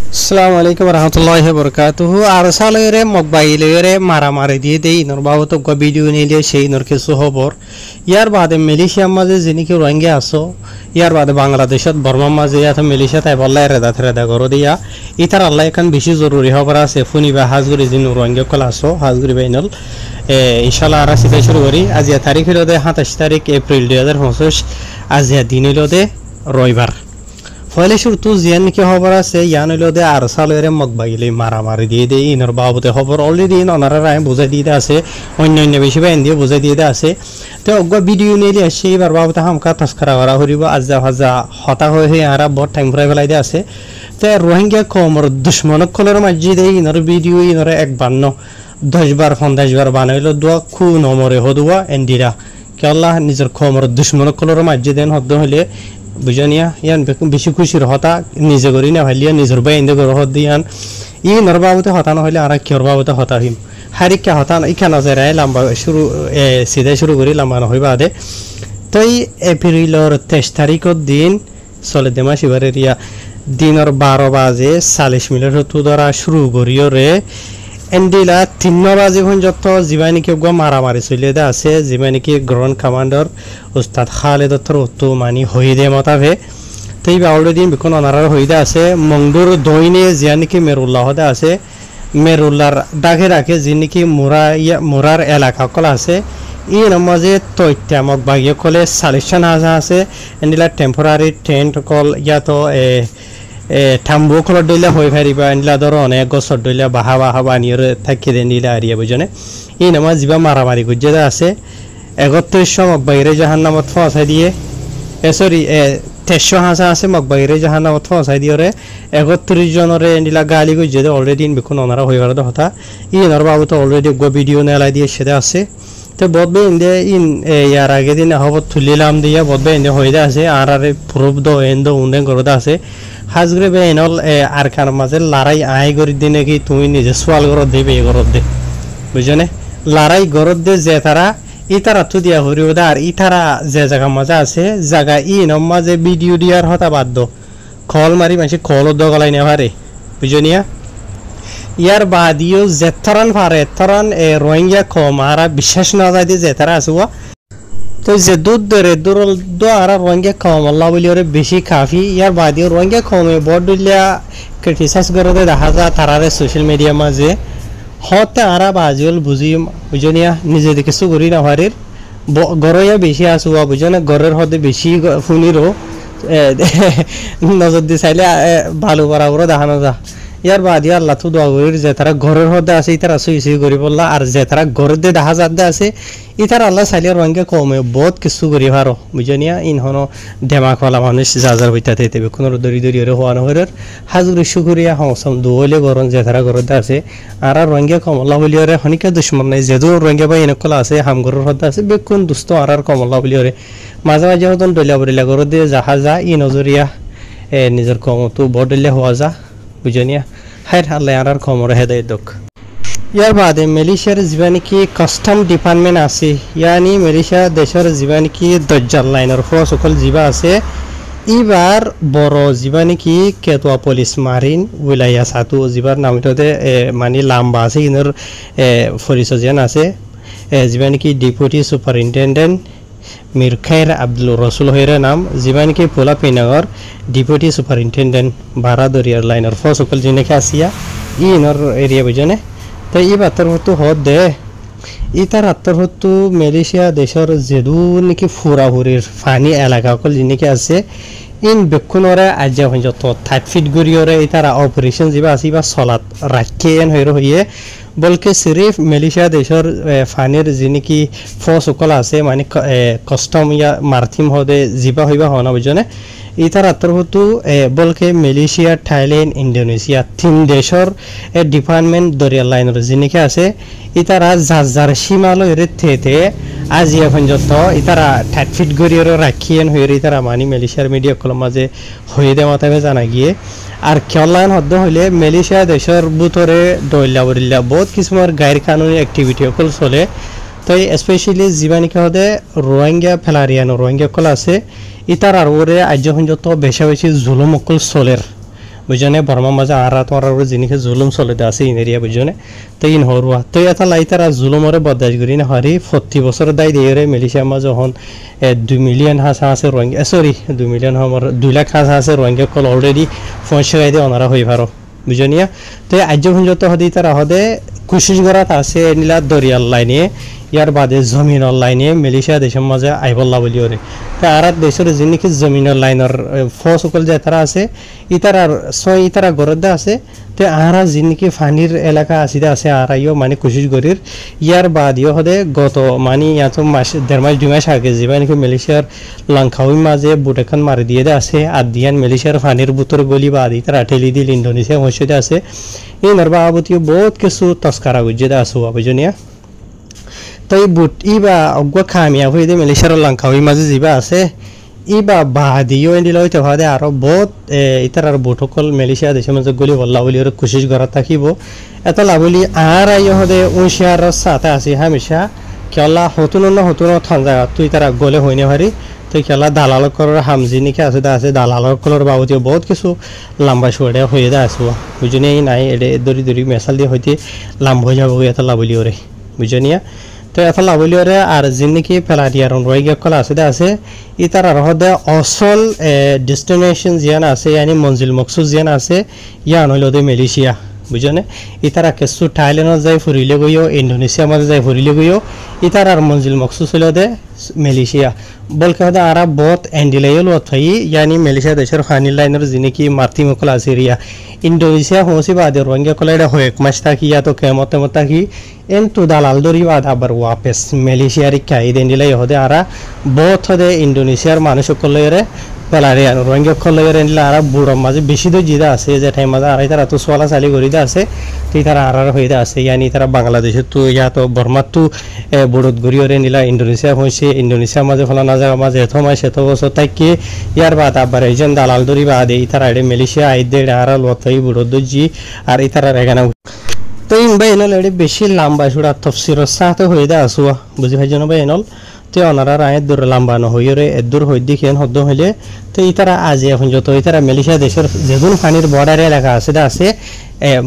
আসসালামু আলাইকুম রহমতুল্লাহি ওয়া বারাকাতুহু আরসালরে মোবাইলরে মারামারি দিয়ে দেই ইনর বাবত ভিডিও নিলে সেই ইনর কিছু খবর ইয়ার বাদে মালয়েশিয়ার মাঝে যিনিকি রোহিঙ্গা আছো ইয়ার বাদে বাংলাদেশত বর্মার মাঝে ইয়াত মালয়েশিয়া তাই বল্লাই রেদা করো দিয়া ইতার আল্লাহ এখন বেশি জরুরি খবর আছে ফুনিবা হাজগুড়ি যিনি রোহিঙ্গা কল আছো হাজগুড়ি বাইনল ইনশাআল্লাহ আর সিধা শুরু করি আজিয়া তারিখ হলো 27 তারিখ এপ্রিল 2025 আজিয়া দিন হলো রবিবার ফলে শুরু জিয়ান কি খবর আছে ইয়ান হইল দে আর সালেরে মগবাইলে মারামারি দিয়ে দেই ইনর বাবতে খবর অলরেডি ওনারা রায় বুঝাই দিয়ে আছে অন্য বেশি বাইন দিয়ে বুঝাই দিয়ে আছে তো অজ্ঞ ভিডিও নিলে আসে এবার বাবতে হামকা তস্করা করা হরিব আজা হাজা হতা হয়ে আরা বহুত টাইম ফুরাই ফেলাই দিয়ে আছে তো রোহিঙ্গা কমর দুশ্মনক কলের মাঝে দেই ইনর ভিডিও ইনর একবার 10 বার 50 বার বানাইলো দোয়া খু নমরে হদুয়া এন্ডিরা কে আল্লাহ নিজের কমর দুশ্মনক কলের মাঝে দেন হদ হলে বুঝানিয়া ইয়ান বেশি খুশির হতা নিজে করি না ভালিয়া নিজের বাই ইন্দে করে হদ দিয়ান ই নরবাবতে হতা না হলে আর কিয়র বাবতে হতা হিম হারিকা হতা ইখানা যায় লম্বা শুরু সিধা শুরু করি লম্বা নহইবা দে তই এপ্রিলর 23 তারিখর দিন চলে দেমা শিবারের ইয়া দিনর 12 বাজে 40 মিনিট হতো ধরা শুরু করিও রে এন্ডিলা 3 বাজে পর্যন্ত জীবানী কেউ মারামারি চলিয়ে দে আছে জীবানী কি গ্রাউন্ড কমান্ডার উস্তাদ খালেদ তো মানি হইদে মতাভে তাই অলরেডি বিকন অনারার হইদে আছে মংদুর দইনে জিয়ানিকি মেরুল্লাহ হদে আছে মেরুল্লার ডাকে রাখে যিনিকি মুরার এলাকা কল আছে ই নমাজে তৈত্যামক বাগিয়ে কলে 40 হাজার আছে এন্ডিলা টেম্পোরারি টেন্ট কল ইয়াতো থাম্বু খোলা দইলা হয়ে ফারিবা এনলা ধর অনেক গছর দইলা বাহা বানিয়ে থাকি দেন দিলা আরিয়া বুঝনে এই নামা যা মারামারি গুজে আছে 31 মকবাইরে জাহান্নামত ফসাই দিয়ে সরি 300 হাসা আছে মকবাইরে জাহান্নামত ফসাই দিয়ে রে 31 জনরে এনলা গালি গুজে দে অলরেডি বিকুন ওনারা হয়ে গেল কথা ই নর বাবু তো অলরেডি গো ভিডিও নেলাই দিয়ে সেটা আছে তো বদবে ইন্দে ইন ইয়ার আগে দিন হবত তুলিলাম দিয়া বদবে ইন্দে হইদা আছে আর প্রুফ দো এন্ডো উন্ডেন করদা আছে হাজগ্রে বেনল আর কার মাঝে লড়াই আয় করি দি নাকি তুমি নিজে সোয়াল গরত দেবে এ গরত দে বুঝনে লড়াই গরত দে যে তারা ইতারা তো দিয়া হরিও দা আর ইতারা যে জায়গা মাঝে আছে জায়গা ই নম মাঝে ভিডিও দিয়ার হতা বাদ দো কল মারি মাসে কল দ গলাই না পারে বুঝনিয়া ইয়ার বাদিও জেতরান পারে তরান রোহিঙ্গা কমারা বিশ্বাস না যায় যে তারা আসুয়া তো যে দুধ ধরে দুরল দো আর রোহিঙ্গা কম আল্লাহ বলি ওরে বেশি কাফি ইয়ার বাদিও রোহিঙ্গা কমে বড় দুলিয়া ক্রিটিসাইজ করে দেখা যায় তারারে সোশ্যাল মিডিয়া মাঝে হতে আরা বাজিল বুঝনিয়া নিজে দেখে সুগরি না হারের গরয়া বেশি আসুয়া বুঝনে গরের হতে বেশি ফুনিরও নজর দিয়ে চাইলে ভালো বরাবর দেখানো যা ইয়ার বাদি আল্লাহ তো দোয়া করি যে তারা ঘরের হদে আছে ইতারা সুই করি বললা আর যে তারা ঘরের দিয়ে দেখা যাতে আছে ইতার আল্লাহ চাইলে রঙে কমে বহুত কিছু করি ভারো বুঝনিয়া ইনহনো ডেমাকওয়ালা মানুষ যাজার হইতাতে তেবে কোনো দরি হওয়া নহরের হাজুরি সুকুরিয়া হংসম দুলে গরম যে তারা ঘরের আছে আর রঙে কমলা বলিওরে হনিকা দুশ্মন নাই যেদু রঙে বা এনেকলা আছে হামঘরের হদে আছে বেকুন দুস্থ আর কমলা বলিওরে মাঝে মাঝে হতন ডলিয়া বলিলা ঘর দিয়ে যাহা যা ই নজরিয়া নিজের কমতো বড় হওয়া যা বুঝনিয়া হায় আল্লাহ আর খবর হেদায় দোক ইয়ার বাদে মালয়েশিয়ার জীবানিকি কাস্টম ডিপার্টমেন্ট আছে ইয়ানি মালয়েশিয়া দেশের জীবানিকি দজ্জাল লাইনের সকল জীবা আছে এবার বড় জীবানিকি কেতুয়া পুলিশ মারিন উইলাইয়া সাতু জীবার নামটাতে মানে লম্বা আছে ইনর পরিচয় আছে জীবানিকি ডেপুটি সুপারিনটেন্ডেন্ট মির খায়ের আব্দুল রসুল হইরে নাম জীবানিকি পোলা পিনাগর ডেপুটি সুপারিনটেন্ডেন্ট বারাদরিয়ার লাইনের সকল জিনিস আসিয়া ইনর এরিয়া বুঝনে তো এই বাতর হতো হদ দে ইতার আত্মর হতো মালয়েশিয়া দেশের যেদু নাকি ফুরাহুরির ফানি এলাকা সকল জিনিস আছে ইন বেক্ষণরে আজ্যা পর্যন্ত 30 ফিট গড়িয়রে ইতারা অপারেশন যা আছে বা চলাত রাখে এন হইয়ে বলকে সিরিফ মালয়েশিয়া দেশের ফানির যিনিকি সকল আছে মানে কাস্টম ইয়া মার্থিম হদে যা হইবা হনা বুঝনে ইতার আত্মর হতো বলকে মালয়েশিয়া থাইল্যান্ড ইন্দোনেশিয়া 3 দেশের ডিপার্টমেন্ট দরিয়া লাইনের জিনিস আছে ইতারা যার সীমালয়ের থেতে আজিয়া পর্যন্ত ইতারা 30 ফিট গড়িয়রে রাখিয়েন হয়ে ইতারা মানি মালয়েশিয়ার মিডিয়া কলম মাঝে হয়ে দেওয়া মাথাবে জানা গিয়ে আর কেলাইন হদ্দ হইলে মালয়েশিয়া দেশের ভিতরে দইলা বরিল্লা বহুত কিছুমার গায়ের কানুনি অ্যাক্টিভিটি সকল চলে তাই স্পেশালি জীবানিকা হদে রোহিঙ্গা ফেলারিয়ানো রোহিঙ্গা কল আছে ইতার আর ওরে আজ্য পর্যন্ত বেশি জুলুম অকল চলের বুঝনে বর্মা মাঝে আরা তোরা জিনিকে জুলুম চলেতে আছে ইন এরিয়া বুঝনে তো ইন হরুয়া তো এটা লাইতারা জুলুমরে বদাস করি না হারি 40 বছর দাই দিয়ে মালয়েশিয়া মাঝে যখন 2 মিলিয়ন হাসা আছে রোহিঙ্গা সরি 2 মিলিয়ন আমার 2 লাখ হাসা আছে রোহিঙ্গা কল অলরেডি পৌঁছাই দিয়ে ওনারা হই পারো বুঝনিয়া তো আজ পর্যন্ত হদি তারা হদে কোশিশ করাত আছে নীলা দরিয়ার লাইনে ইয়ার বাদে জমিনের লাইনে মালয়েশিয়া দেশের মাঝে আইবল্লা বলি ওরে আর দেশের যিনি জমিনের লাইনের ফসকল যে তারা আছে ইতারার ছয় ইতারা গরদা আছে তো আরা যিনি ফানির এলাকা আসিদা আছে আরাইও মানে কোশিশ করির ইয়ার বাদিও হদে গত মানে ইয়াত মাস 1.5 মাস 2 মাস আগে যে মানে মালয়েশিয়ার লাংখাউই মাঝে বুটেখান মারি দিয়ে আছে আর দিয়ান মালয়েশিয়ার ফানির বুতর গলি বাদি তারা ঠেলি দিল ইন্দোনেশিয়া মসজিদে আছে এই নরবাবতীয় বহুত কিছু তস্কারা গুজে আছে বুঝনিয়া তো এই বুট ইবা অগ্বা খামিয়া হয়ে দে মালয়েশিয়ার লাংখাউই মাঝে যিবা আছে ইবা বাদিও এন্ডিলা হইতে ভাদে আরো বহুত ইতারার বুটকল মালয়েশিয়া দেশের মাঝে গলি বল্লা বলি ওর কোশিশ করা থাকিব এত লাভলি আর আইও হদে উনশিয়ার সাথে আছে হামেশা কেলা হতুন থান জায়গা তুই তারা গলে হইনে ভারি তুই খেলা দালাল করার হামজিনিকে আছে দালাল করার বাবতীয় বহুত কিছু লম্বা সুড়ে হয়ে দা আসবো বুঝনি নাই এডে দড়ি মেসাল দিয়ে হইতে লাম্ব হয়ে যাবো এত লাভলি ওরে বুঝনিয়া তো এত লাভলি ওরে আর যিনিকি ফেলারিয়ার রোহিঙ্গা কলা আছে ই তার হদে অসল ডেস্টিনেশন জিয়ান আছে ইয়ানি মঞ্জিল মকসুদ জিয়ান আছে ইয়ান হইল দে মালয়েশিয়া বুঝনে ইতারা কিছু থাইল্যান্ডত যাই ফুরিলে গইও ইন্দোনেশিয়া মাঝে যাই ফুরিলে গইও ইতারার মঞ্জিল মকসুদ হইল দে মালয়েশিয়া বলকে হদে আরা বহুত এন্ডিলাইল ওথাই ইয়ানি মালয়েশিয়া দেশের ফানি লাইনের যিনিকি মার্তি মকল আছে রিয়া ইন্দোনেশিয়া হোসি বাদে রোহিঙ্গা কলা এটা হয়েক মাস থাকি ইয়া তো কেমতে থাকি এন্তু দালাল দরি বাদ আবার ওয়াপেস মালয়েশিয়ার কাই এন্ডিলাই হদে আরা বহুত হদে ইন্দোনেশিয়ার মানুষ কলরে পেলারিয়ান রোহিঙ্গা কলরে এন্ডিলা আরা বুড়ো মাঝে বেশি তো জিদা আছে যে টাইম মাঝে আর তারা তো সোয়ালা চালি করি আছে তুই তারা আর হয়ে আছে ইয়ানি তারা বাংলাদেশে তো ইয়া তো বর্মার তো বুড়োত গড়ি ওরে নিলা ইন্দোনেশিয়া হয়েছে ইন্দোনেশিয়ার মাঝে ফলানা জায়গা মাঝে এত মাস এত বছর তাইকে ইয়ার বাদ আবার এই যেন দালাল দরি বাদে তারা এডে মালয়েশিয়া আইদে আর লতাই বুড়োত জি আর তারা এখানে তো ইন ভাই এনল এডে বেশি লম্বা সুরা তফসির সাথে হয়ে দা আসুয়া বুঝি ভাই জন ভাই এনল তো ওনারা রায়ের দূর লম্বা নহই রে দূর হই দেখেন হদ্দ হইলে তো ইতারা আজ এখন যত ইতারা মালয়েশিয়া দেশের যেগুন পানির বর্ডার এলাকা আছে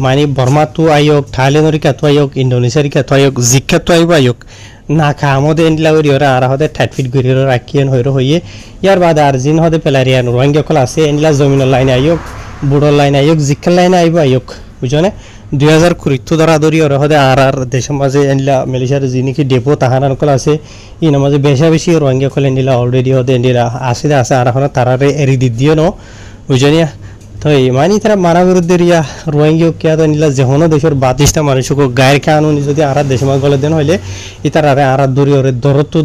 মানে বর্মা তো আয়োগ থাইল্যান্ডের কাতো আয়োগ ইন্দোনেশিয়ার কাতো আয়োগ জিক্ষাত আয়োগ না খামদে এন্ডিলা করি ওরা আর হদে ঠাটফিট করি রাখিয়েন হইয়ে ইয়ার বাদ আর জিন হদে পেলারিয়ান রোহিঙ্গা কল আছে এন্ডিলা জমিনের লাইনে আয়োগ বুড়োর লাইনে আয়োগ জিক্ষার লাইনে আইব আয়োগ বুঝনে 2020 দ্বারা ধরি ওরা হদে আর দেশের মাঝে এন্ডিলা মালয়েশিয়ার যিনিকি ডেপো তাহারান কল আছে ইন মাঝে বেশি রোহিঙ্গা কল এন্ডিলা অলরেডি হদে এন্ডিলা আছে আর এখন তারারে এরি দিও ন বুঝনিয়া তো মানে তারা মারা বিরুদ্ধে রিয়া রোহিঙ্গা কিয়া তো এন্ডিলা যেহনো দেশের 32টা মানুষকে গায়ের কানুন যদি আর দেশের মাঝে গলে দেন হইলে ইতারারে আর দরি ওরে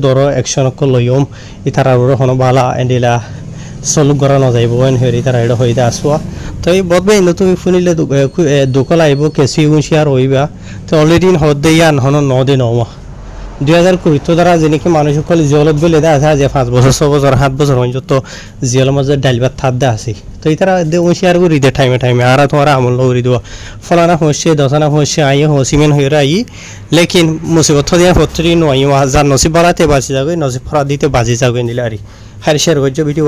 দর অ্যাকশন লইম ইতারা হনো বালা এন্ডিলা সলুক করা নযাইব হেৰি তারা এটা হয়ে আসোয়া তো এই বদবে তুমি শুনিলে দোকল আইব কেঁচি উঁচিয়ার হইবা তো অলরেডি হদে ইয়ান হন নদে নমা 2020 দ্বারা যেনেকি মানুষসকল জিয়লত গলে দা আছে যে 5 বছর 6 বছর 7 বছর পর্যন্ত জিয়ল মাঝে ডাইলবাত থাদ দা আছে তো ইতারা উঁচিয়ার করি দে টাইমে আর তোমার আমল করি দেওয়া ফলানা হচ্ছে দশানা হচ্ছে আই হসিমেন হয়ে আই লেকিন মুসিবত দিয়া পত্রি নয় যার নসিব বাড়াতে বাঁচি যাবে নসিব ফরা দিতে বাজি যাবে নিলে আর হারি শেয়ার করছো ভিডিও